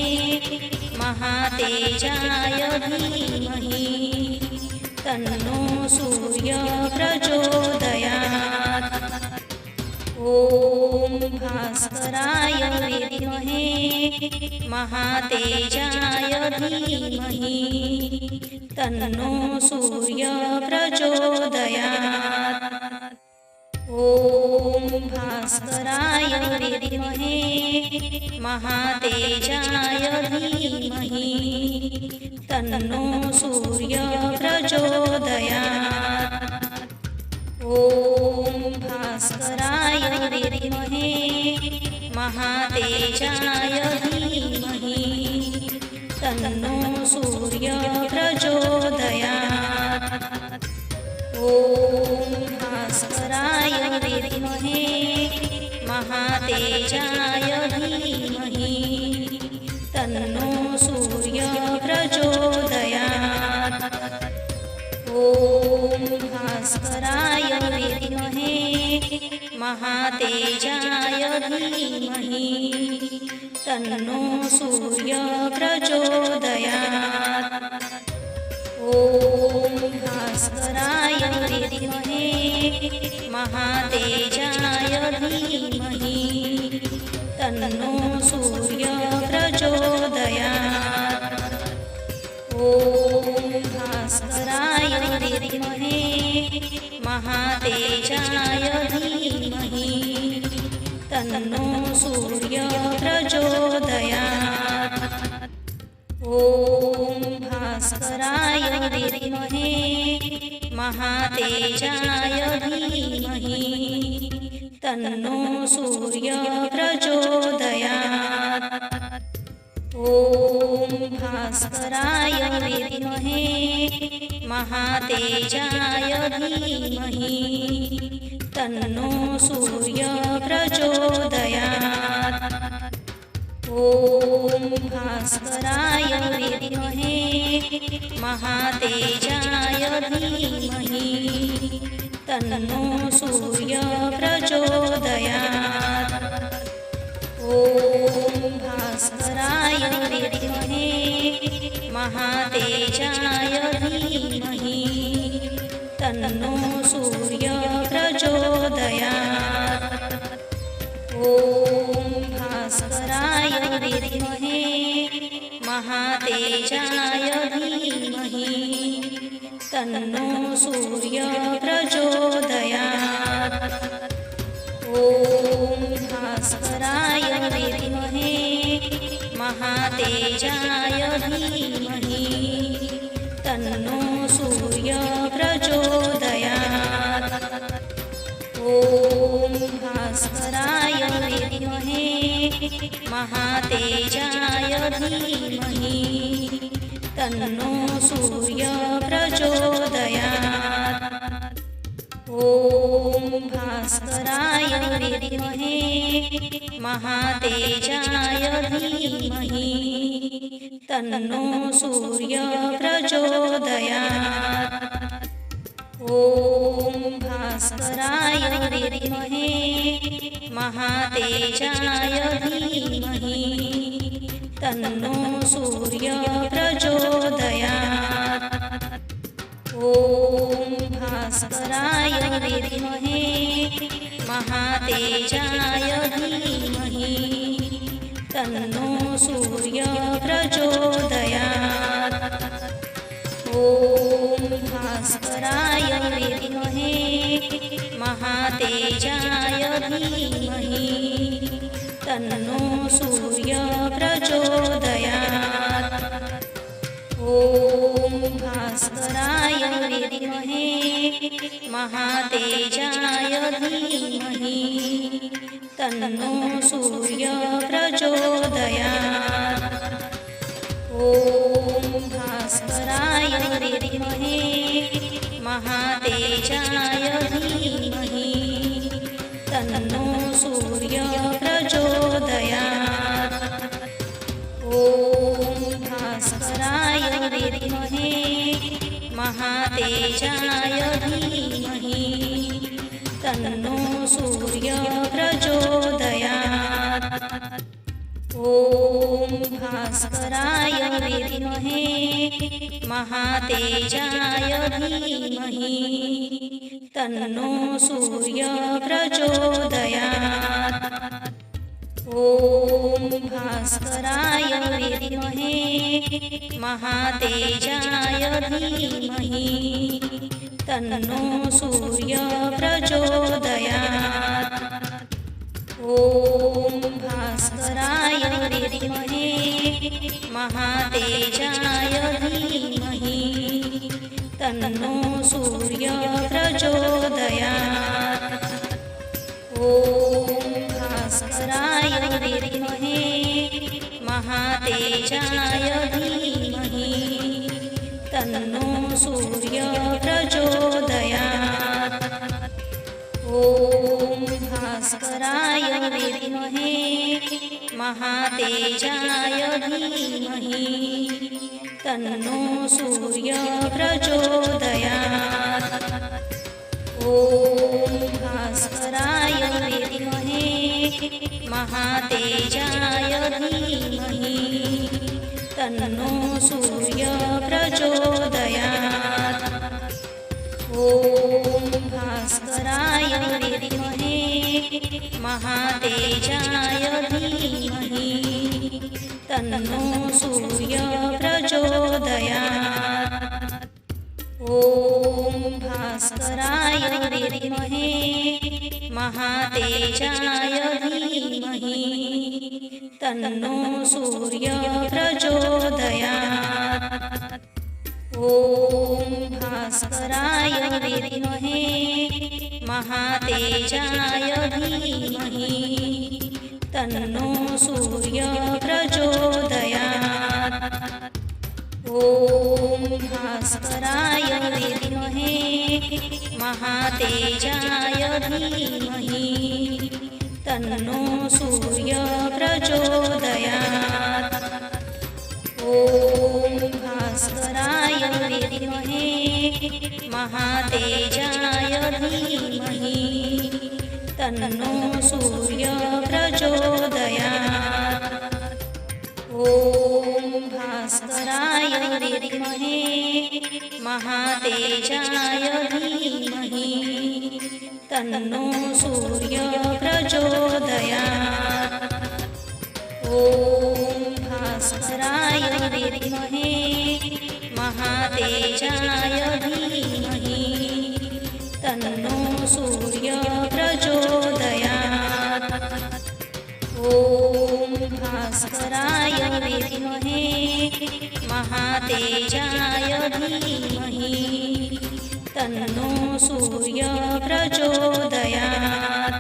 महातेजाय धीमहि तन्नो सूर्य प्रचोदयात्। ॐ भास्कराय विद्महे महातेजाय धीमहि तन्नो सूर्य प्रचोदयात्। ॐ भास्कराय विद्महे महातेजाय धीमहि तन्नो सूर्य प्रचोदयात्। ॐ भास्कराय विद्महे महातेजाय धीमहि तन्नो सूर्य प्रचोदयात्। ॐ भास्कराय विद्महे महातेजाय धीमहि तन्नो सूर्य प्रचोदयात्। ॐ भास्कराय विद्महे महातेजाय धीमहि तन्नो सूर्य प्रचोदयात्। ॐ भास्कराय विद्महे महातेजाय धीमहि तन्नो सूर्य प्रचोदयात्। ॐ भास्कराय विद्महे महातेजाय धीमहि तन्नो सूर्य प्रचोदयात्। ॐ भास्कराय विद्महे महातेजाय धीमहि तन्नो सूर्य प्रचोदयात्। ॐ भास्कराय विद्महे महातेजाय धीमहि तन्नो सूर्य प्रचोदयात्। ॐ भास्कराय विद्महे महातेजाय धीमहि तन्नो सूर्य प्रचोदयात्। ॐ भास्कराय विद्महे महातेजाय धीमहि तन्नो सूर्य प्रचोदयात्। ॐ भास्कराय विद्महे महातेजाय धीमहि तन्नो सूर्य प्रचोदयात्। ॐ भास्कराय विद्महे महातेजाय धीमहि तन्नो सूर्यः प्रचोदयात्। ॐ भास्कराय विद्महे महातेजाय धीमहि तन्नो सूर्यः प्रचोदयात्। ॐ भास्कराय विद्महे महातेजाय धीमहि तन्नो सूर्यः प्रचोदयात्। ॐ भास्कराय विद्महे महातेजाय धीमहि तन्नो सूर्यः प्रचोदयात्। ॐ भास्कराय विद्महे महातेजाय धीमहि तन्नो सूर्यः प्रचोदयात्। ॐ भास्कराय विद्महे महातेजाय धीमहि तन्नो सूर्यः प्रचोदयात्। ॐ भास्कराय विद्महे महातेजाय धीमहि तन्नो सूर्यः प्रचोदयात्। ॐ भास्कराय विद्महे महातेजाय धीमहि तन्नो सूर्यः प्रचोदयात्। ॐ भास्कराय विद्महे महातेजाय धीमहि तन्नो सूर्यः प्रचोदयात्। ॐ भास्कराय विद्महे महातेजाय धीमहि तन्नो सूर्यः प्रचोदयात्। ॐ भास्कराय विद्महे महातेजाय धीमहि तन्नो सूर्यः प्रचोदयात्। ॐ भास्कराय विद्महे महातेजाय धीमहि तन्नो सूर्यः प्रचोदयात्। ॐ भास्कराय विद्महे महातेजाय धीमहि तन्नो सूर्यः प्रचोदयात्। ॐ भास्कराय विद्महे महातेजाय धीमहि तन्नो सूर्यः प्रचोदयात्। ॐ भास्कराय विद्महे महातेजाय धीमहि तन्नो सूर्यः प्रचोदयात्। ॐ भास्कराय विद्महे महातेजाय धीमहि तन्नो सूर्यः प्रचोदयात्। ॐ भास्कराय विद्महे महातेजाय धीमहि तन्नो सूर्यः प्रचोदयात्। ॐ भास्कराय विद्महे महातेजाय धीमहि तन्नो सूर्यः प्रचोदयात्। ॐ भास्कराय विद्महे महातेजाय धीमहि तन्नो सूर्यः प्रचोदयात्। ॐ भास्कराय विद्महे महातेजाय धीमहि तन्नो सूर्यः प्रचोदयात्। ॐ भास्कराय विद्महे महातेजाय धीमहि तन्नो सूर्यः प्रचोदयात्। ॐ भास्कराय विद्महे महातेजाय धीमहि तन्नो सूर्यः प्रचोदयात्। ॐ भास्कराय विद्महे महातेजाय धीमहि तन्नो सूर्यः प्रचोदयात्।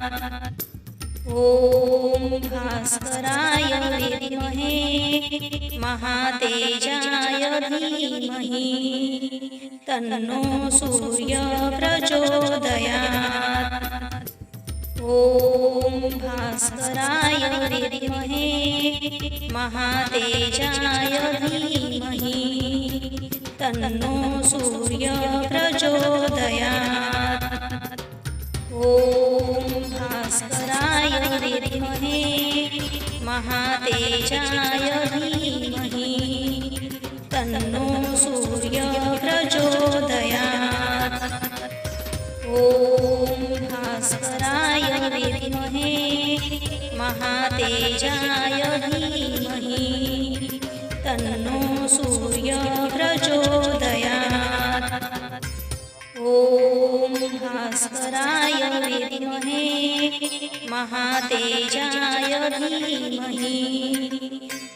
ॐ भास्कराय विद्महे महातेजाय धीमहि तन्नो सूर्यः प्रचोदयात्। ॐ भास्कराय विद्महे महातेजाय धीमहि तन्नो सूर्यः प्रचोदयात्। ॐ भास्कराय विद्महे महातेजाय धीमहि तन्नो सूर्यः प्रचोदयात्। ॐ भास्कराय विद्महे महातेजाय धीमहि तन्नो सूर्यः प्रचोदयात्। ॐ भास्कराय विद्महे महातेजाय धीमहि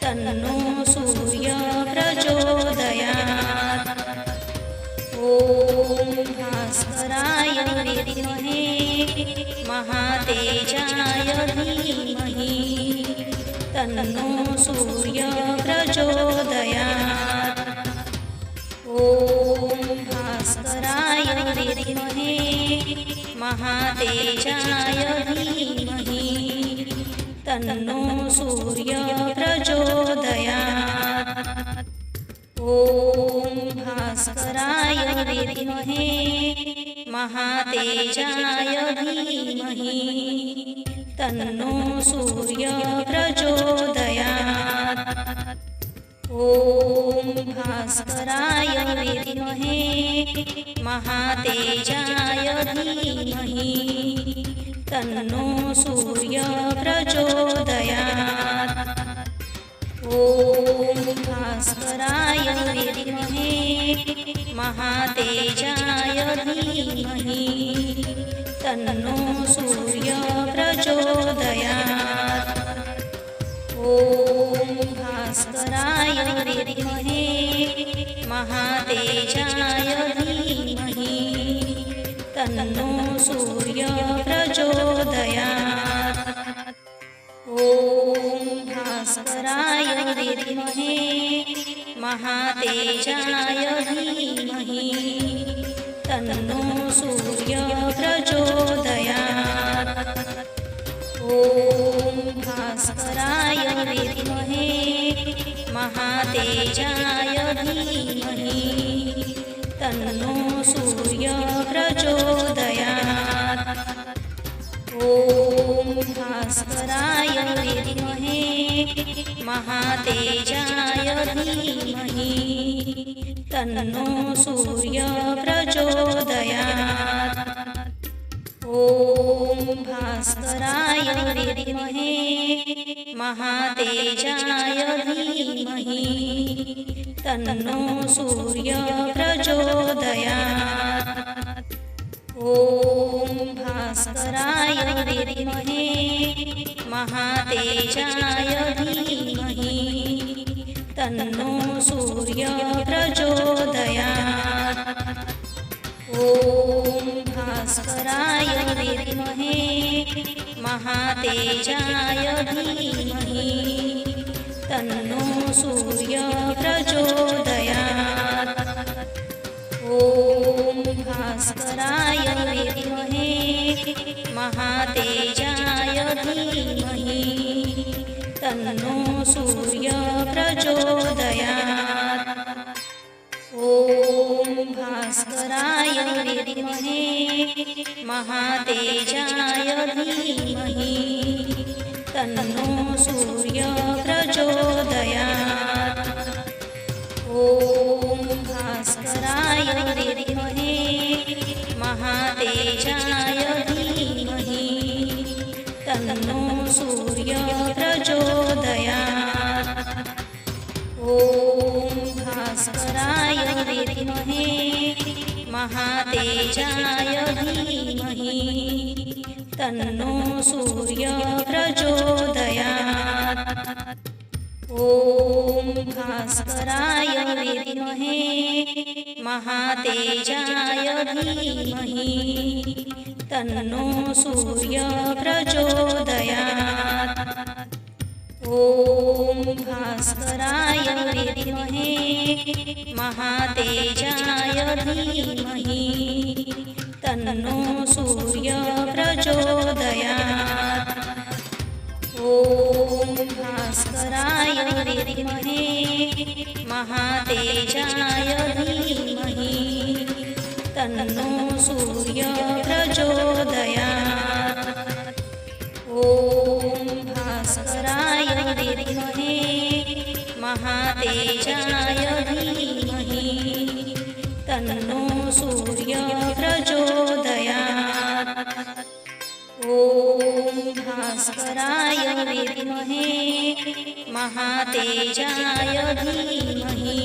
तन्नो सूर्यः प्रचोदयात्। ॐ भास्कराय विद्महे महातेजाय धीमहि तन्नो सूर्यः प्रचोदयात्। ॐ भास्कराय विद्महे महातेजाय धीमहि तन्नो सूर्यः प्रचोदयात्। ॐ भास्कराय विद्महे महातेजाय धीमहि तन्नो सूर्यः प्रचोदयात्। ॐ भास्कराय विद्महे महातेजाय धीमहि तन्नो सूर्यः प्रचोदयात्। ॐ भास्कराय विद्महे महातेजाय धीमहि तन्नो सूर्यः प्रचोदयात्। ॐ भास्कराय विद्महे महातेजाय धीमहि तन्नो सूर्यः प्रचोदयात्। ॐ भास्कराय विद्महे महातेजाय धीमहि तन्नो सूर्यः प्रचोदयात्। ॐ भास्कराय विद्महे महातेजाय धीमहि तन्नो सूर्यः प्रचोदयात्। ॐ भास्कराय विद्महे महातेजाय धीमहि तन्नो सूर्यः प्रचोदयात्। ॐ भास्कराय विद्महे महातेजाय धीमहि तन्नो सूर्यः प्रचोदयात्। ॐ भास्कराय विद्महे महातेजाय धीमहि तन्नो सूर्यः प्रचोदयात्। ॐ भास्कराय विद्महे महातेजाय धीमहि तन्नो सूर्यः प्रचोदयात्। ॐ भास्कराय विद्महे महातेजाय धीमहि तन्नो सूर्यः प्रचोदयात्। ॐ भास्कराय विद्महे महातेजाय धीमहि तन्नो सूर्यः प्रचोदयात्। ॐ भास्कराय विद्महे महातेजाय धीमहि तन्नो सूर्यः प्रचोदयात्। ॐ भास्कराय विद्महे महातेजाय धीमहि तन्नो सूर्यः प्रचोदयात्। ॐ भास्कराय विद्महे महातेजाय धीमहि तन्नो सूर्यः प्रचोदयात्। ॐ भास्कराय विद्महे महातेजाय धीमहि तन्नो सूर्यः प्रचोदयात्। ॐ भास्कराय विद्महे महातेजाय धीमहि तन्नो सूर्यः प्रचोदयात्। ॐ भास्कराय विद्महे महातेजाय धीमहि तन्नो सूर्यः प्रचोदयात्। ॐ भास्कराय विद्महे महातेजाय धीमहि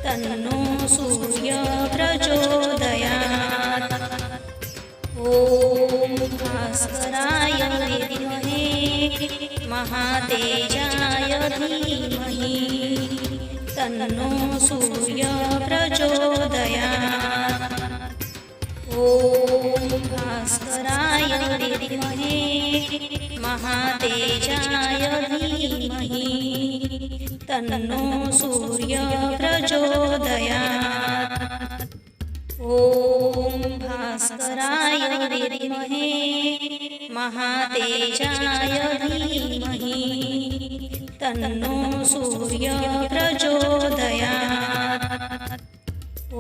तन्नो सूर्यः प्रचोदयात्। ॐ भास्कराय विद्महे महातेजाय धीमहि तन्नो सूर्यः प्रचोदयात्। ॐ भास्कराय विद्महे महातेजाय धीमहि तन्नो सूर्यः प्रचोदयात्। ॐ भास्कराय विद्महे महातेजाय धीमहि तन्नो सूर्यः प्रचोदयात्। ॐ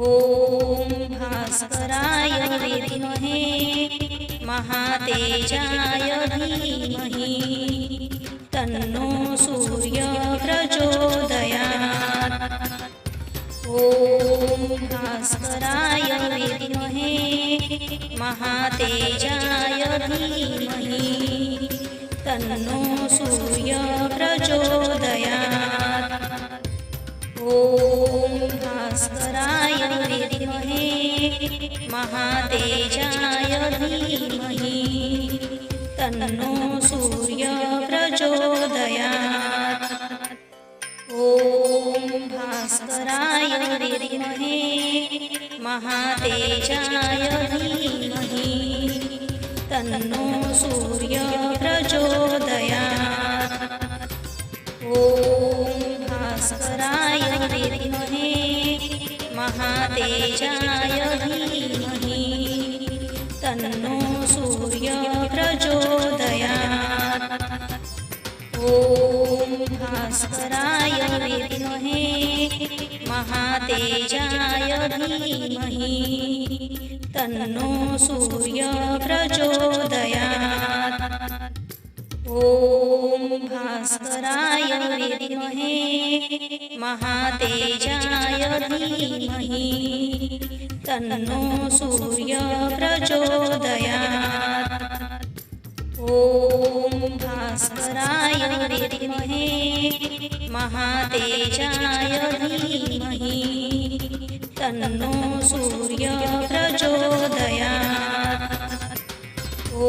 भास्कराय विद्महे महातेजाय धीमहि तन्नो सूर्यः प्रचोदयात्। ॐ भास्कराय विद्महे महातेजाय धीमहि तन्नो सूर्यः प्रचोदयात्। ॐ भास्कराय विद्महे महातेजाय धीमहि तन्नो सूर्यः प्रचोदयात्। ॐ भास्कराय विद्महे महातेजाय धीमहि तन्नो सूर्यः प्रचोदयात्। ॐ भास्कराय विद्महे महातेजाय धीमहि तन्नो सूर्यः प्रचोदयात्। ॐ भास्कराय विद्महे महातेजाय धीमहि तन्नो सूर्यः प्रचोदयात्। ॐ भास्कराय विद्महे महातेजाय धीमहि तन्नो सूर्यः प्रचोदयात्। ॐ भास्कराय विद्महे महातेजाय धीमहि तन्नो सूर्यः प्रचोदयात्। ॐ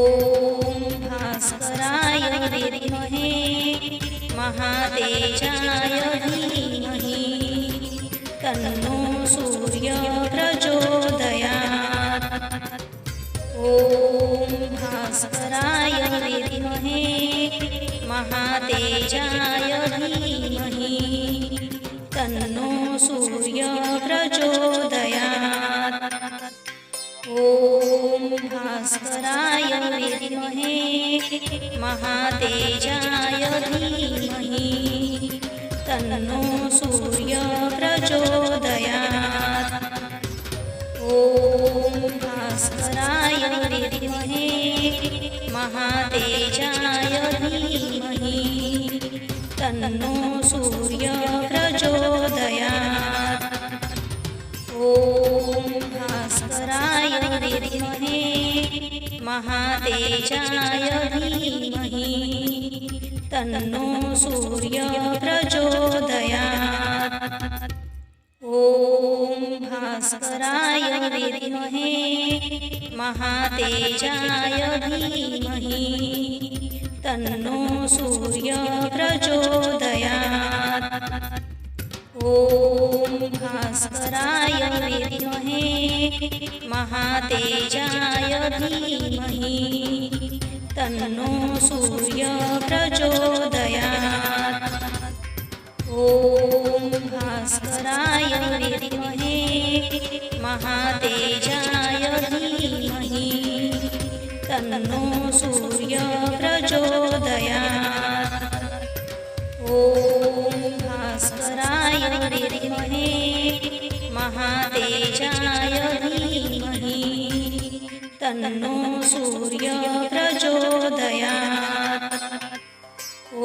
भास्कराय विद्महे महातेजाय धीमहि तन्नो सूर्यः प्रचोदयात्। ॐ भास्कराय विद्महे महातेजाय धीमहि तन्नो सूर्यः प्रचोदयात्। ॐ भास्कराय विद्महे महातेजाय धीमहि तन्नो सूर्यः प्रचोदयात्। ॐ भास्कराय विद्महे महातेजाय धीमहि तन्नो सूर्यः प्रचोदयात्। ॐ भास्कराय विद्महे महातेजाय धीमहि तन्नो सूर्यः प्रचोदयात्। ॐ भास्कराय विद्महे महातेजाय धीमहि तन्नो सूर्यः प्रचोदयात्। ॐ भास्कराय विद्महे महातेजाय धीमहि तन्नो सूर्यः प्रचोदयात्। ॐ भास्कराय विद्महे महातेजाय धीमहि तन्नो सूर्यः प्रचोदयात्। ॐ भास्कराय विद्महे महातेजाय धीमहि तन्नो सूर्यः प्रचोदयात्। ॐ